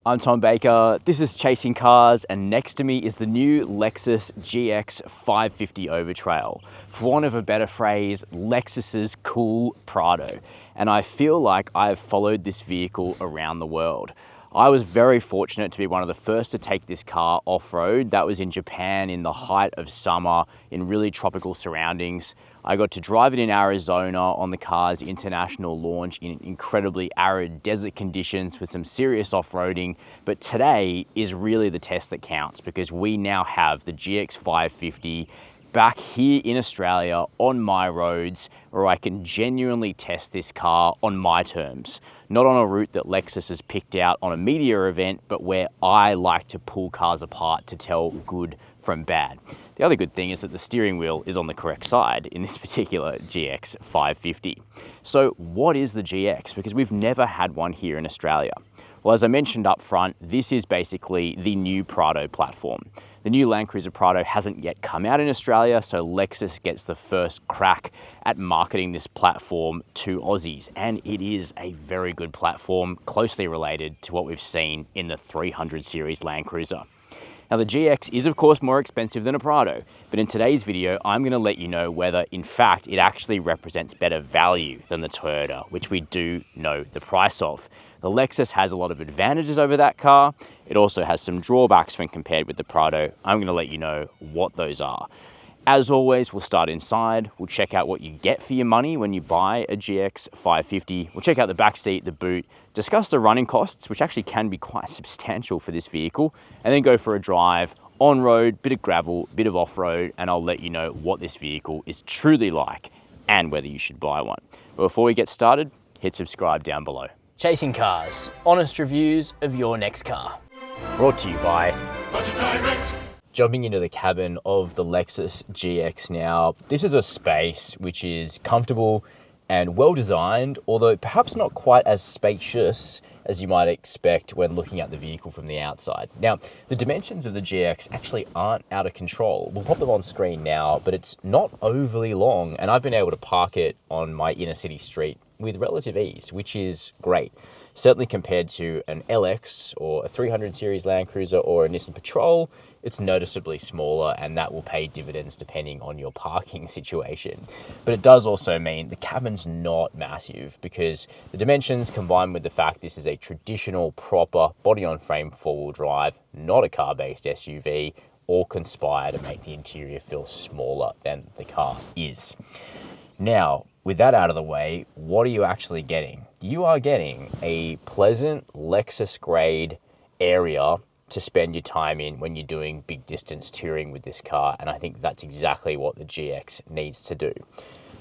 I'm Tom Baker, this is Chasing Cars, and next to me is the new Lexus GX550 Overtrail. For want of a better phrase, Lexus's cool Prado. And I feel like I've followed this vehicle around the world. I was very fortunate to be one of the first to take this car off-road. That was in Japan in the height of summer in really tropical surroundings. I got to drive it in Arizona on the car's international launch in incredibly arid desert conditions with some serious off-roading. But today is really the test that counts because we now have the GX550 back here in Australia on my roads where I can genuinely test this car on my terms. Not on a route that Lexus has picked out on a media event, but where I like to pull cars apart to tell good from bad. The other good thing is that the steering wheel is on the correct side in this particular GX550. So what is the GX? Because we've never had one here in Australia. Well, as I mentioned up front, this is basically the new Prado platform. The new Land Cruiser Prado hasn't yet come out in Australia, so Lexus gets the first crack at marketing this platform to Aussies. And it is a very good platform, closely related to what we've seen in the 300 series Land Cruiser. Now the GX is of course more expensive than a Prado, but in today's video, I'm going to let you know whether in fact it actually represents better value than the Toyota, which we do know the price of. The Lexus has a lot of advantages over that car. It also has some drawbacks when compared with the Prado. I'm going to let you know what those are. As always, we'll start inside. We'll check out what you get for your money when you buy a GX550. We'll check out the back seat, the boot, discuss the running costs, which actually can be quite substantial for this vehicle, and then go for a drive on-road, bit of gravel, bit of off-road, and I'll let you know what this vehicle is truly like and whether you should buy one. But before we get started, hit subscribe down below. Chasing Cars, honest reviews of your next car. Brought to you by Jumping into the cabin of the Lexus GX now. This is a space which is comfortable and well designed, although perhaps not quite as spacious as you might expect when looking at the vehicle from the outside. Now, the dimensions of the GX actually aren't out of control. We'll pop them on screen now, but it's not overly long, and I've been able to park it on my inner city street with relative ease, which is great. Certainly compared to an LX or a 300 series Land Cruiser or a Nissan Patrol, it's noticeably smaller, and that will pay dividends depending on your parking situation. But it does also mean the cabin's not massive because the dimensions combined with the fact this is a traditional proper body-on-frame four-wheel drive, not a car-based SUV, all conspire to make the interior feel smaller than the car is. Now, with that out of the way, what are you actually getting? You are getting a pleasant Lexus grade area to spend your time in when you're doing big distance touring with this car, and I think that's exactly what the GX needs to do.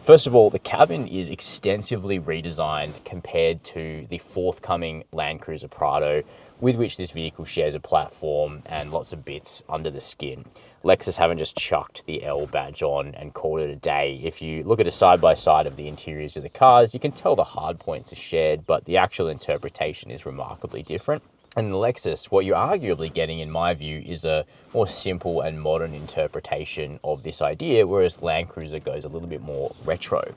First of all, the cabin is extensively redesigned compared to the forthcoming Land Cruiser Prado, with which this vehicle shares a platform and lots of bits under the skin. Lexus haven't just chucked the L badge on and called it a day. If you look at a side-by-side of the interiors of the cars, you can tell the hard points are shared, but the actual interpretation is remarkably different. And the Lexus, what you're arguably getting, in my view, is a more simple and modern interpretation of this idea, whereas Land Cruiser goes a little bit more retro.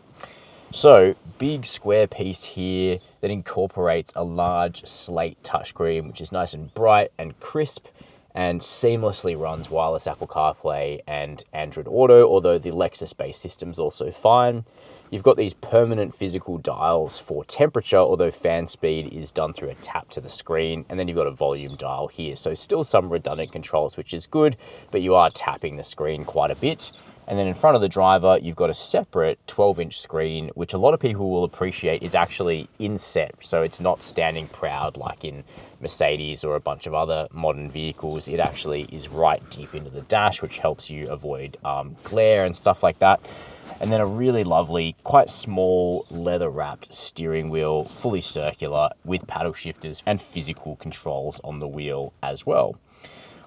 So, big square piece here that incorporates a large slate touchscreen, which is nice and bright and crisp, and seamlessly runs wireless Apple CarPlay and Android Auto, although the Lexus-based system's also fine. You've got these permanent physical dials for temperature, although fan speed is done through a tap to the screen, and then you've got a volume dial here. So still some redundant controls, which is good, but you are tapping the screen quite a bit. And then in front of the driver, you've got a separate 12-inch screen, which a lot of people will appreciate is actually inset. So it's not standing proud like in Mercedes or a bunch of other modern vehicles. It actually is right deep into the dash, which helps you avoid glare and stuff like that. And then a really lovely, quite small, leather-wrapped steering wheel, fully circular, with paddle shifters and physical controls on the wheel as well.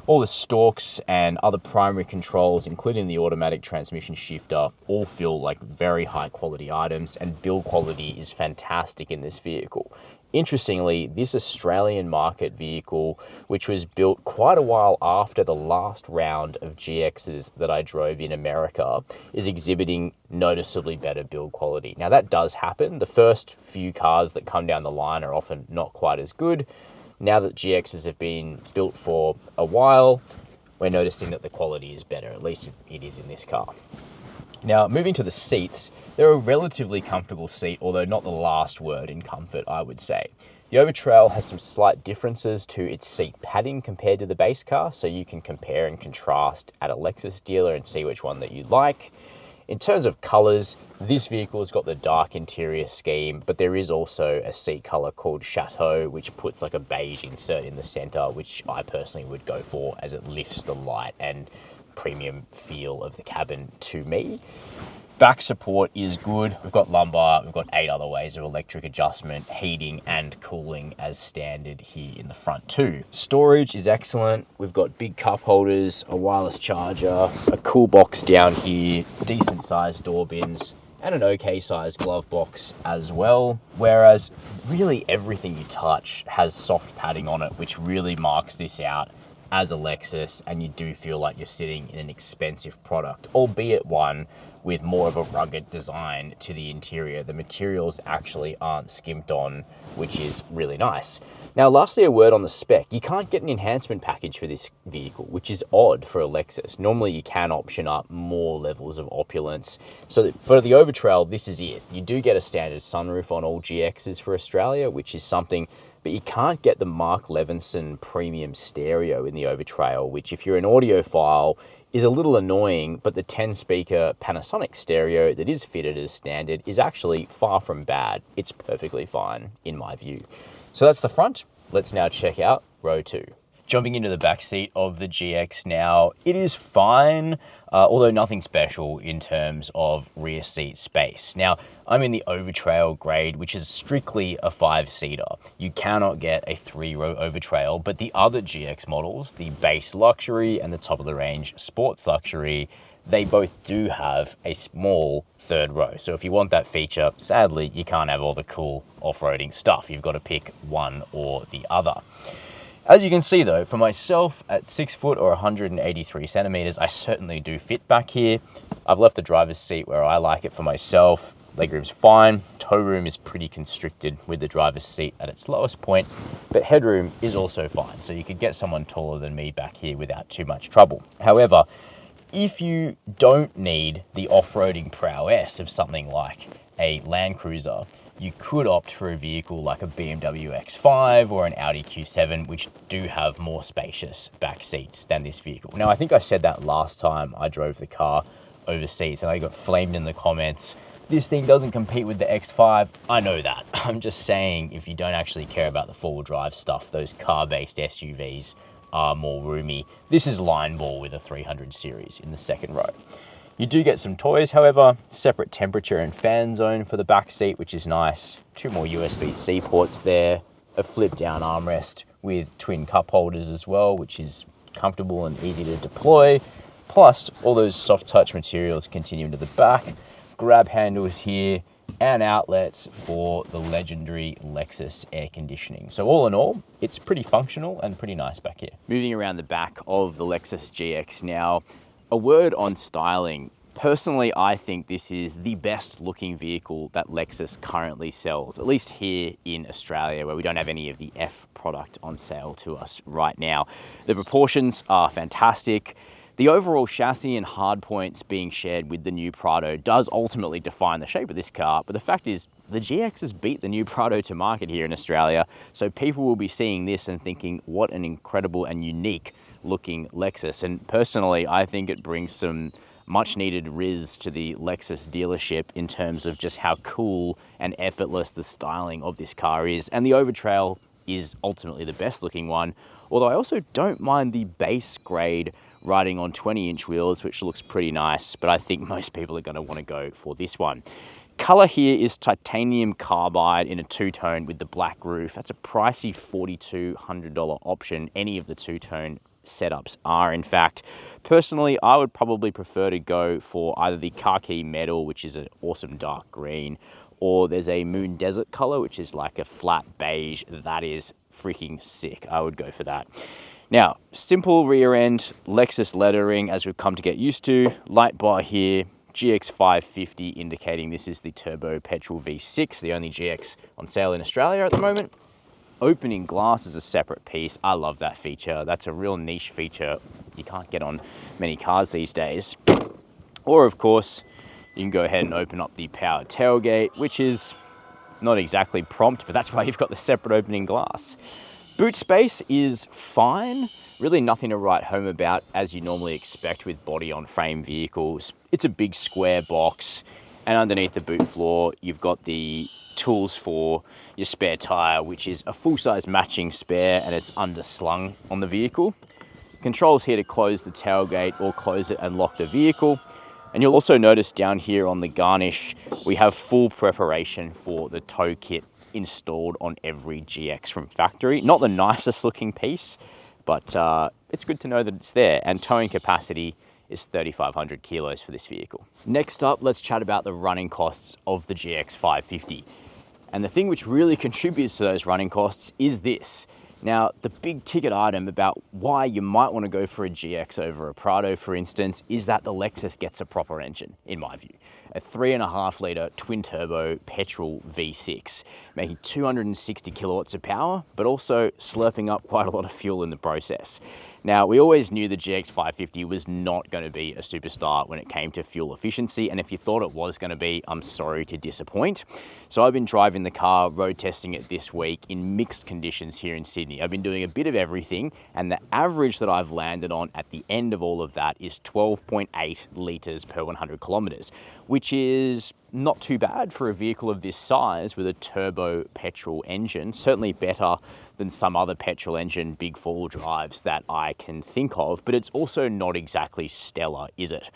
All the stalks and other primary controls, including the automatic transmission shifter, all feel like very high quality items, and build quality is fantastic in this vehicle. Interestingly, this Australian market vehicle, which was built quite a while after the last round of GXs that I drove in America, is exhibiting noticeably better build quality. Now that does happen. The first few cars that come down the line are often not quite as good, now that GXs have been built for a while, we're noticing that the quality is better, at least it is in this car. Now, moving to the seats, they're a relatively comfortable seat, although not the last word in comfort, I would say. The Overtrail has some slight differences to its seat padding compared to the base car, so you can compare and contrast at a Lexus dealer and see which one that you like. In terms of colours, this vehicle's got the dark interior scheme, but there is also a seat colour called Chateau, which puts like a beige insert in the centre, which I personally would go for as it lifts the light and premium feel of the cabin to me. Back support is good. We've got lumbar, we've got 8 other ways of electric adjustment, heating and cooling as standard here in the front too. Storage is excellent. We've got big cup holders, a wireless charger, a cool box down here, decent sized door bins, and an okay sized glove box as well. Whereas really everything you touch has soft padding on it, which really marks this out as a Lexus, and you do feel like you're sitting in an expensive product, albeit one with more of a rugged design to the interior. The materials actually aren't skimped on, which is really nice. Now, lastly, a word on the spec. You can't get an enhancement package for this vehicle, which is odd for a Lexus. Normally, you can option up more levels of opulence. So for the Overtrail, this is it. You do get a standard sunroof on all GXs for Australia, which is something, but you can't get the Mark Levinson premium stereo in the Overtrail, which if you're an audiophile is a little annoying, but the 10-speaker Panasonic stereo that is fitted as standard is actually far from bad. It's perfectly fine in my view. So that's the front. Let's now check out row 2. Jumping into the back seat of the GX now, it is fine, although nothing special in terms of rear seat space. Now, I'm in the Overtrail grade, which is strictly a 5-seater. You cannot get a 3-row Overtrail, but the other GX models, the base luxury and the top of the range sports luxury, they both do have a small 3rd row. So if you want that feature, sadly, you can't have all the cool off-roading stuff. You've got to pick one or the other. As you can see though, for myself at 6 foot or 183 centimeters, I certainly do fit back here. I've left the driver's seat where I like it for myself. Legroom's fine. Toe room is pretty constricted with the driver's seat at its lowest point, but headroom is also fine. So you could get someone taller than me back here without too much trouble. However, if you don't need the off-roading prowess of something like a Land Cruiser, you could opt for a vehicle like a BMW X5 or an Audi Q7, which do have more spacious back seats than this vehicle. Now, I think I said that last time I drove the car overseas, and I got flamed in the comments. This thing doesn't compete with the X5. I know that. I'm just saying, if you don't actually care about the four-wheel drive stuff, those car-based SUVs are more roomy. This is line ball with a 300 series in the 2nd row. You do get some toys, however, separate temperature and fan zone for the back seat, which is nice. 2 more USB-C ports there, a flip-down armrest with twin cup holders as well, which is comfortable and easy to deploy. Plus, all those soft touch materials continue into the back. Grab handles here and outlets for the legendary Lexus air conditioning. So all in all, it's pretty functional and pretty nice back here. Moving around the back of the Lexus GX now, a word on styling. Personally, I think this is the best looking vehicle that Lexus currently sells, at least here in Australia, where we don't have any of the F product on sale to us right now. The proportions are fantastic. The overall chassis and hardpoints being shared with the new Prado does ultimately define the shape of this car, but the fact is the GX has beat the new Prado to market here in Australia, so people will be seeing this and thinking, what an incredible and unique looking Lexus. And personally, I think it brings some much needed riz to the Lexus dealership in terms of just how cool and effortless the styling of this car is. And the Overtrail is ultimately the best looking one, although I also don't mind the base grade riding on 20-inch wheels, which looks pretty nice, but I think most people are going to want to go for this one. Color here is titanium carbide in a 2-tone with the black roof. That's a pricey $4,200 option. Any of the 2-tone setups are, in fact. Personally, I would probably prefer to go for either the khaki metal, which is an awesome dark green, or there's a moon desert color, which is like a flat beige. That is freaking sick. I would go for that. Now, simple rear end, Lexus lettering as we've come to get used to. Light bar here, GX550 indicating this is the turbo petrol V6, the only GX on sale in Australia at the moment. opening glass is a separate piece. I love that feature. That's a real niche feature you can't get on many cars these days. Or of course, you can go ahead and open up the power tailgate, which is not exactly prompt, but that's why you've got the separate opening glass. Boot space is fine. Really nothing to write home about, as you normally expect with body-on-frame vehicles. It's a big square box, and underneath the boot floor, you've got the tools for your spare tire, which is a full-size matching spare, and it's underslung on the vehicle. Controls here to close the tailgate or close it and lock the vehicle. And you'll also notice down here on the garnish, we have full preparation for the tow kit installed on every GX from factory. Not the nicest looking piece, but it's good to know that it's there. And towing capacity is 3,500 kilos for this vehicle. Next up, let's chat about the running costs of the GX550. And the thing which really contributes to those running costs is this. Now, the big ticket item about why you might want to go for a GX over a Prado, for instance, is that the Lexus gets a proper engine, in my view. A 3.5 litre twin-turbo petrol V6, making 260 kilowatts of power, but also slurping up quite a lot of fuel in the process. Now, we always knew the GX550 was not going to be a superstar when it came to fuel efficiency, and if you thought it was going to be, I'm sorry to disappoint. So I've been driving the car, road testing it this week in mixed conditions here in Sydney. I've been doing a bit of everything, and the average that I've landed on at the end of all of that is 12.8 litres per 100 kilometres, which is not too bad for a vehicle of this size with a turbo petrol engine. Certainly better than some other petrol engine big four-wheel drives that I can think of, but it's also not exactly stellar, is it?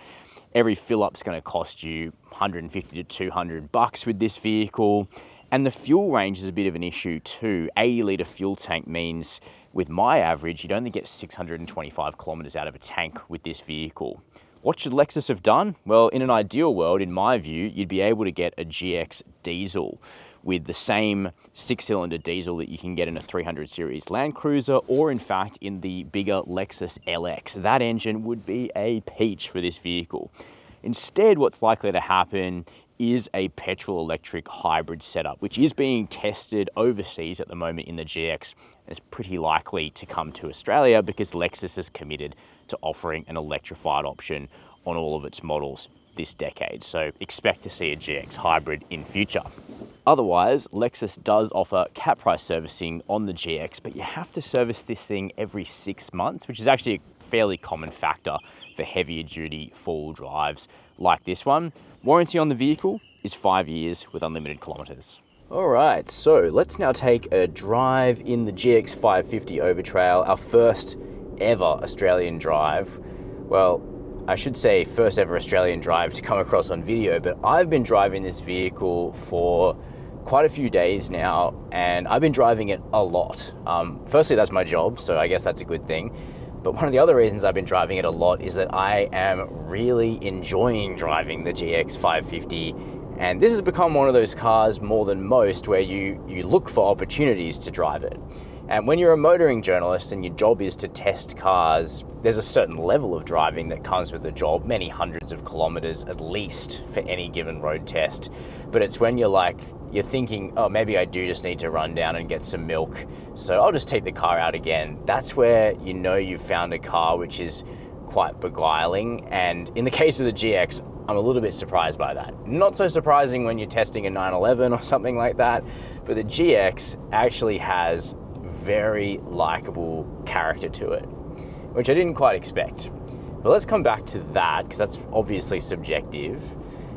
Every fill-up's going to cost you $150 to $200 with this vehicle, and the fuel range is a bit of an issue too. 80-litre fuel tank means with my average, you'd only get 625 kilometres out of a tank with this vehicle. What should Lexus have done? Well, in an ideal world, in my view, you'd be able to get a GX diesel with the same 6-cylinder diesel that you can get in a 300 series Land Cruiser, or in fact in the bigger Lexus LX. That engine would be a peach for this vehicle. Instead, what's likely to happen is a petrol electric hybrid setup, which is being tested overseas at the moment in the GX. It's pretty likely to come to Australia because Lexus is committed to offering an electrified option on all of its models this decade. So expect to see a GX hybrid in future. Otherwise, Lexus does offer cap price servicing on the GX, but you have to service this thing every 6 months, which is actually a fairly common factor for heavier duty four-wheel drives like this one. Warranty on the vehicle is 5 years with unlimited kilometers. All right, so let's now take a drive in the GX550 Overtrail, our first ever Australian drive. Well, I should say first ever Australian drive to come across on video, but I've been driving this vehicle for quite a few days now, and I've been driving it a lot. Firstly, that's my job, so I guess that's a good thing. But one of the other reasons I've been driving it a lot is that I am really enjoying driving the GX550, and this has become one of those cars more than most where you look for opportunities to drive it. And when you're a motoring journalist and your job is to test cars, there's a certain level of driving that comes with the job, many hundreds of kilometers at least for any given road test. But it's when you're thinking, oh, maybe I do just need to run down and get some milk, so I'll just take the car out again. That's where you know you've found a car which is quite beguiling. And in the case of the GX, I'm a little bit surprised by that. Not so surprising when you're testing a 911 or something like that, but the GX actually has very likable character to it, which I didn't quite expect. But let's come back to that, because that's obviously subjective,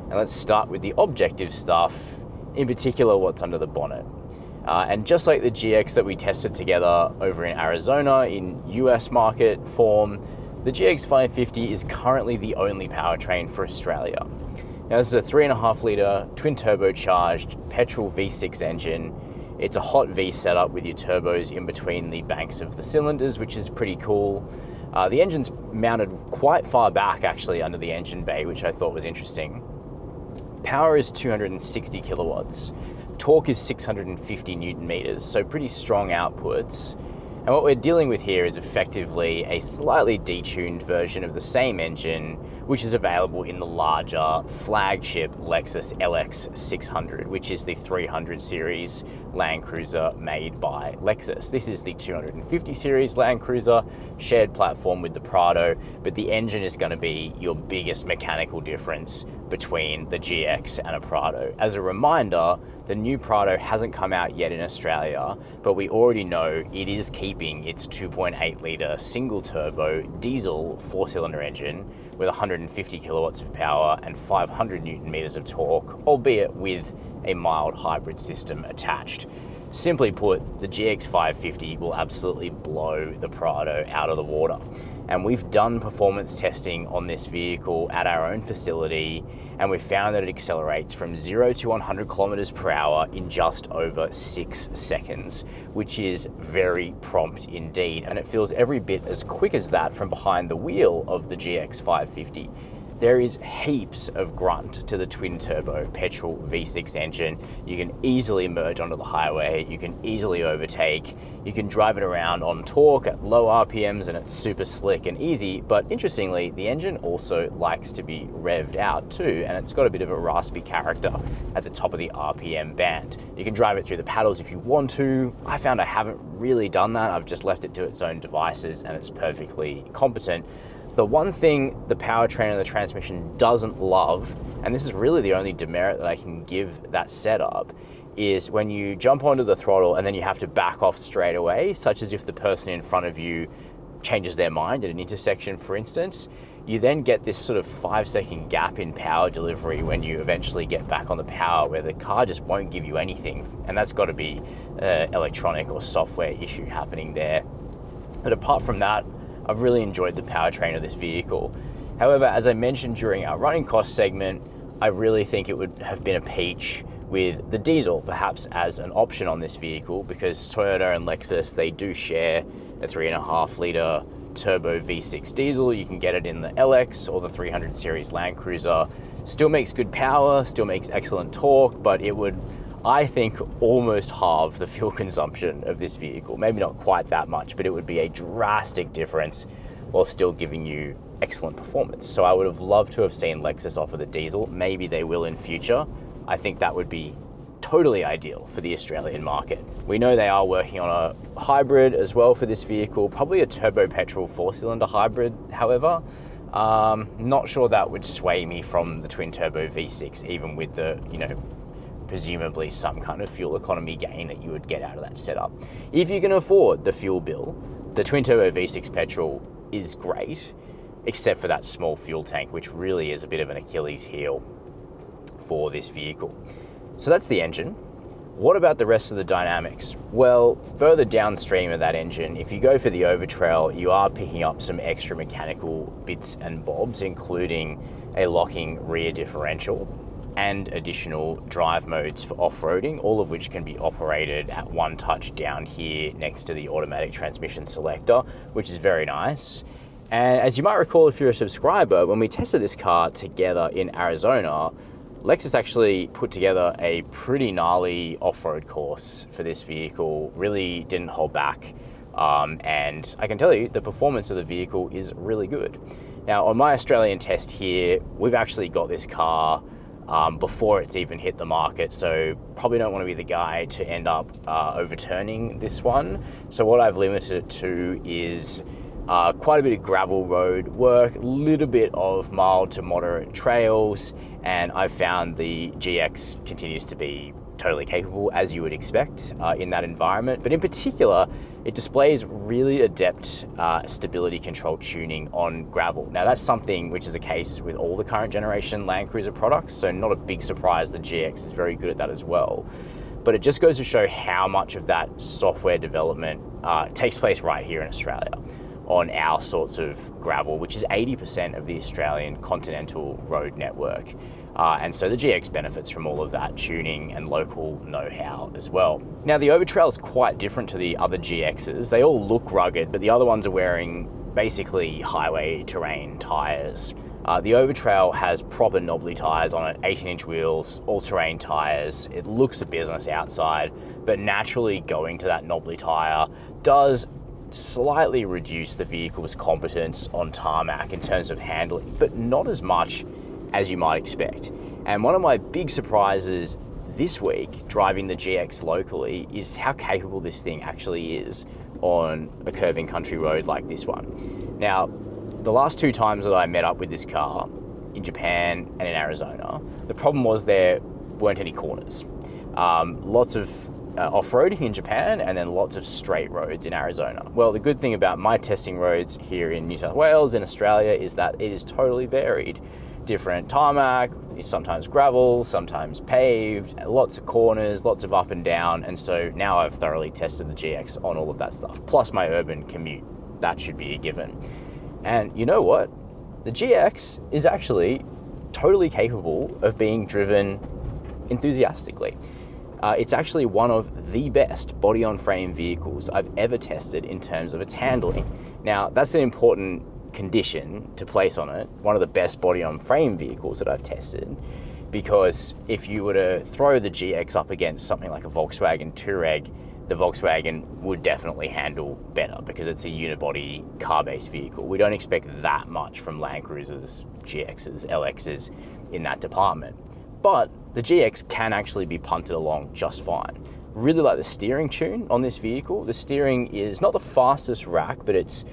and let's start with the objective stuff, in particular what's under the bonnet. And just like the GX that we tested together over in Arizona in US market form, the GX550 is currently the only powertrain for Australia. Now, this is a 3.5 litre twin turbocharged petrol V6 engine. It's a hot V setup with your turbos in between the banks of the cylinders, which is pretty cool. The engine's mounted quite far back actually under the engine bay, which I thought was interesting. Power is 260 kilowatts. Torque is 650 Newton meters, so pretty strong outputs. And what we're dealing with here is effectively a slightly detuned version of the same engine, which is available in the larger flagship Lexus LX600, which is the 300 series Land Cruiser made by Lexus. This is the 250 series Land Cruiser, shared platform with the Prado, but the engine is going to be your biggest mechanical difference between the GX and a Prado. As a reminder, the new Prado hasn't come out yet in Australia, but we already know it is keeping its 2.8 litre single turbo diesel 4-cylinder engine with 150 kilowatts of power and 500 Newton meters of torque, albeit with a mild hybrid system attached. Simply put, the GX550 will absolutely blow the Prado out of the water. And we've done performance testing on this vehicle at our own facility, and we've found that it accelerates from 0 to 100 kilometers per hour in just over 6 seconds, which is very prompt indeed. And it feels every bit as quick as that from behind the wheel of the GX550. There is heaps of grunt to the twin-turbo petrol V6 engine. You can easily merge onto the highway, you can easily overtake, you can drive it around on torque at low RPMs, and it's super slick and easy. But interestingly, the engine also likes to be revved out too, and it's got a bit of a raspy character at the top of the RPM band. You can drive it through the paddles if you want to. I found I haven't really done that. I've just left it to its own devices, and it's perfectly competent. The one thing the powertrain and the transmission doesn't love, and this is really the only demerit that I can give that setup, is when you jump onto the throttle and then you have to back off straight away, such as if the person in front of you changes their mind at an intersection, for instance. You then get this sort of 5-second gap in power delivery when you eventually get back on the power, where the car just won't give you anything. And that's got to be an electronic or software issue happening there. But apart from that, I've really enjoyed the powertrain of this vehicle. However, as I mentioned during our running cost segment, I really think it would have been a peach with the diesel perhaps as an option on this vehicle, because Toyota and Lexus, they do share a 3.5 litre turbo V6 diesel. You can get it in the LX or the 300 series Land Cruiser. Still makes good power, still makes excellent torque, but it would, I think, almost halve the fuel consumption of this vehicle. Maybe not quite that much, but it would be a drastic difference while still giving you excellent performance. So I would have loved to have seen Lexus offer the diesel. Maybe they will in future. I think that would be totally ideal for the Australian market. We know they are working on a hybrid as well for this vehicle, probably a turbo petrol 4-cylinder hybrid, however. Not sure that would sway me from the twin turbo V6, even with the, presumably some kind of fuel economy gain that you would get out of that setup. If you can afford the fuel bill, the twin turbo V6 petrol is great, except for that small fuel tank, which really is a bit of an Achilles heel for this vehicle. So that's the engine. What about the rest of the dynamics? Well, further downstream of that engine, if you go for the Overtrail, you are picking up some extra mechanical bits and bobs, including a locking rear differential and additional drive modes for off-roading, all of which can be operated at one touch down here next to the automatic transmission selector, which is very nice. And as you might recall, if you're a subscriber, when we tested this car together in Arizona, Lexus actually put together a pretty gnarly off-road course for this vehicle, really didn't hold back. And I can tell you the performance of the vehicle is really good. Now, on my Australian test here, we've actually got this car before it's even hit the market, so probably don't want to be the guy to end up overturning this one. So what I've limited it to is quite a bit of gravel road work, a little bit of mild to moderate trails, and I've found the GX continues to be totally capable, as you would expect in that environment. But in particular, it displays really adept stability control tuning on gravel. Now that's something which is the case with all the current generation Land Cruiser products, so not a big surprise the GX is very good at that as well. But it just goes to show how much of that software development takes place right here in Australia on our sorts of gravel, which is 80% of the Australian continental road network. And so the GX benefits from all of that tuning and local know-how as well. Now the Overtrail is quite different to the other GXs. They all look rugged, but the other ones are wearing basically highway terrain tires. The Overtrail has proper knobbly tires on it, 18-inch wheels, all-terrain tires. It looks a business outside, but naturally going to that knobbly tire does slightly reduce the vehicle's competence on tarmac in terms of handling, but not as much as you might expect. And one of my big surprises this week driving the GX locally is how capable this thing actually is on a curving country road like this one. Now, the last 2 times that I met up with this car, in Japan and in Arizona, the problem was there weren't any corners. Lots of off-roading in Japan and then lots of straight roads in Arizona. Well, the good thing about my testing roads here in New South Wales in Australia is that it is totally varied. Different tarmac, sometimes gravel, sometimes paved, lots of corners, lots of up and down, and so now I've thoroughly tested the GX on all of that stuff, plus my urban commute. That should be a given. And you know what? The GX is actually totally capable of being driven enthusiastically. It's actually one of the best body-on-frame vehicles I've ever tested in terms of its handling. Now, that's an important condition to place on it, one of the best body-on-frame vehicles that I've tested, because if you were to throw the GX up against something like a Volkswagen Touareg, the Volkswagen would definitely handle better because it's a unibody car-based vehicle. We don't expect that much from Land Cruisers, GXs, LXs in that department. But the GX can actually be punted along just fine. Really like the steering tune on this vehicle. The steering is not the fastest rack, but it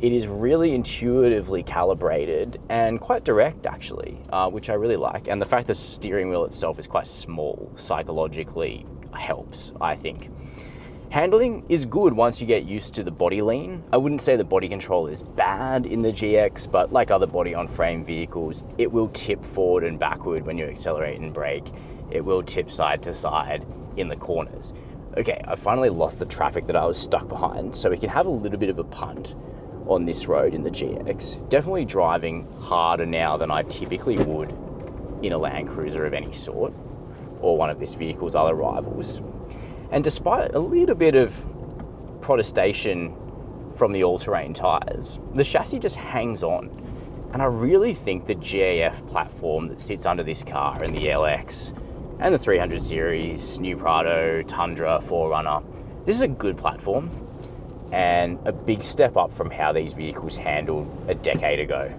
is really intuitively calibrated and quite direct actually, which I really like. And the fact the steering wheel itself is quite small psychologically helps, I think. Handling is good once you get used to the body lean. I wouldn't say the body control is bad in the GX, but like other body-on-frame vehicles, it will tip forward and backward when you accelerate and brake. It will tip side to side in the corners. Okay, I finally lost the traffic that I was stuck behind, so we can have a little bit of a punt on this road in the GX. Definitely driving harder now than I typically would in a Land Cruiser of any sort, or one of this vehicle's other rivals. And despite a little bit of protestation from the all-terrain tyres, the chassis just hangs on. And I really think the GAF platform that sits under this car and the LX and the 300 series, new Prado, Tundra, 4Runner, this is a good platform and a big step up from how these vehicles handled a decade ago.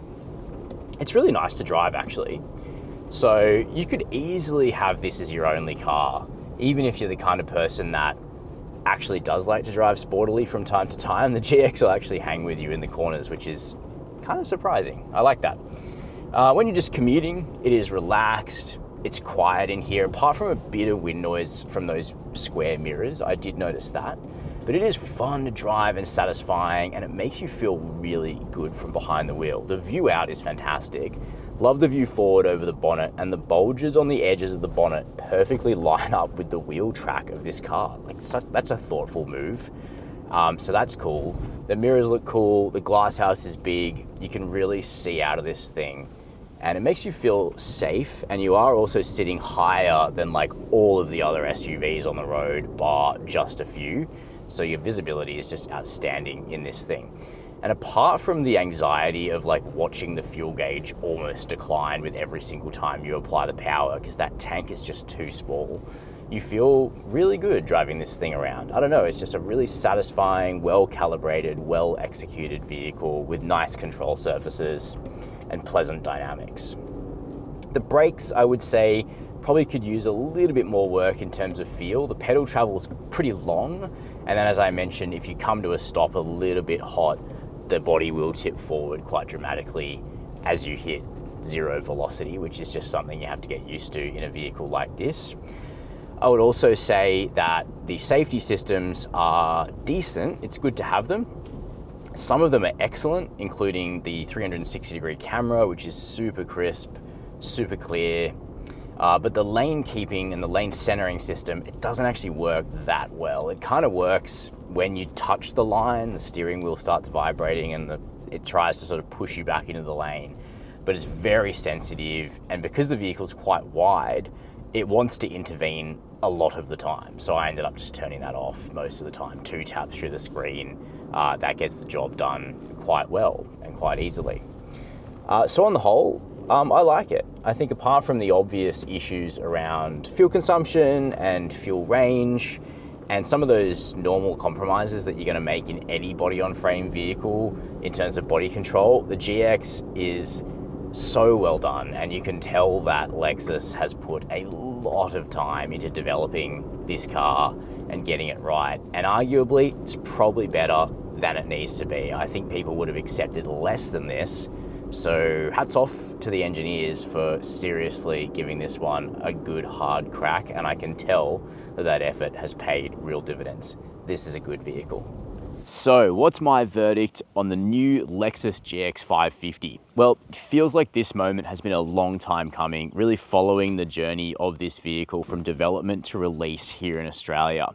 It's really nice to drive actually. So you could easily have this as your only car, even if you're the kind of person that actually does like to drive sportily from time to time. The GX will actually hang with you in the corners, which is kind of surprising. I like that. When you're just commuting, it is relaxed. It's quiet in here, apart from a bit of wind noise from those square mirrors. I did notice that. But it is fun to drive and satisfying, and it makes you feel really good from behind the wheel. The view out is fantastic. Love the view forward over the bonnet, and the bulges on the edges of the bonnet perfectly line up with the wheel track of this car. That's a thoughtful move. So that's cool. The mirrors look cool. The glass house is big. You can really see out of this thing, and it makes you feel safe. And you are also sitting higher than like all of the other SUVs on the road, bar just a few. So your visibility is just outstanding in this thing. And apart from the anxiety of like watching the fuel gauge almost decline with every single time you apply the power, because that tank is just too small, you feel really good driving this thing around. I don't know, it's just a really satisfying, well-calibrated, well-executed vehicle with nice control surfaces and pleasant dynamics. The brakes, I would say, probably could use a little bit more work in terms of feel. The pedal travel is pretty long, and then as I mentioned, if you come to a stop a little bit hot, the body will tip forward quite dramatically as you hit zero velocity, which is just something you have to get used to in a vehicle like this. I would also say that the safety systems are decent. It's good to have them. Some of them are excellent, including the 360-degree camera, which is super crisp, super clear. But the lane keeping and the lane centering system, it doesn't actually work that well. It kind of works when you touch the line, the steering wheel starts vibrating and it tries to sort of push you back into the lane. But it's very sensitive, and because the vehicle's quite wide, it wants to intervene a lot of the time. So I ended up just turning that off most of the time. 2 taps through the screen, that gets the job done quite well and quite easily. So on the whole, I like it. I think apart from the obvious issues around fuel consumption and fuel range And some of those normal compromises that you're going to make in any body-on-frame vehicle in terms of body control, the GX is so well done, and you can tell that Lexus has put a lot of time into developing this car and getting it right. And arguably, it's probably better than it needs to be. I think people would have accepted less than this. So hats off to the engineers for seriously giving this one a good hard crack, and I can tell that effort has paid real dividends. This is a good vehicle. So what's my verdict on the new Lexus GX550? Well, it feels like this moment has been a long time coming, really following the journey of this vehicle from development to release here in Australia.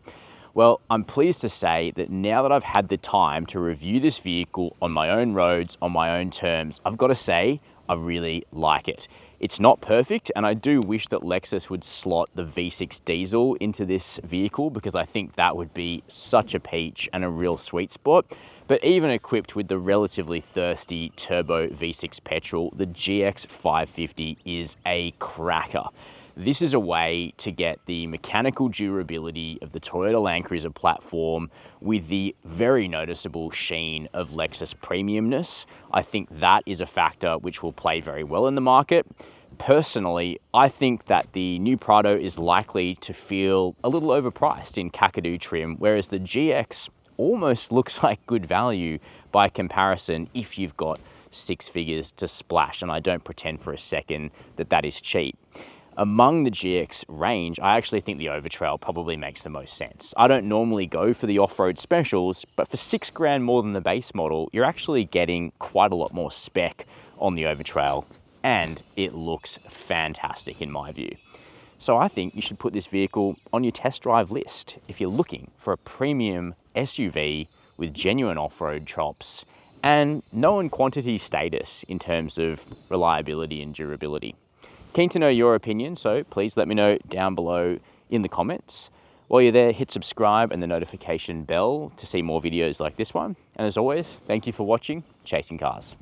Well, I'm pleased to say that now that I've had the time to review this vehicle on my own roads, on my own terms, I've got to say, I really like it. It's not perfect, and I do wish that Lexus would slot the V6 diesel into this vehicle, because I think that would be such a peach and a real sweet spot. But even equipped with the relatively thirsty turbo V6 petrol, the GX550 is a cracker. This is a way to get the mechanical durability of the Toyota Land Cruiser platform with the very noticeable sheen of Lexus premiumness. I think that is a factor which will play very well in the market. Personally, I think that the new Prado is likely to feel a little overpriced in Kakadu trim, whereas the GX almost looks like good value by comparison if you've got six figures to splash, and I don't pretend for a second that that is cheap. Among the GX range, I actually think the Overtrail probably makes the most sense. I don't normally go for the off-road specials, but for $6,000 more than the base model, you're actually getting quite a lot more spec on the Overtrail, and it looks fantastic in my view. So I think you should put this vehicle on your test drive list if you're looking for a premium SUV with genuine off-road chops and known quantity status in terms of reliability and durability. Keen to know your opinion, so please let me know down below in the comments. While you're there, hit subscribe and the notification bell to see more videos like this one. And as always, thank you for watching Chasing Cars.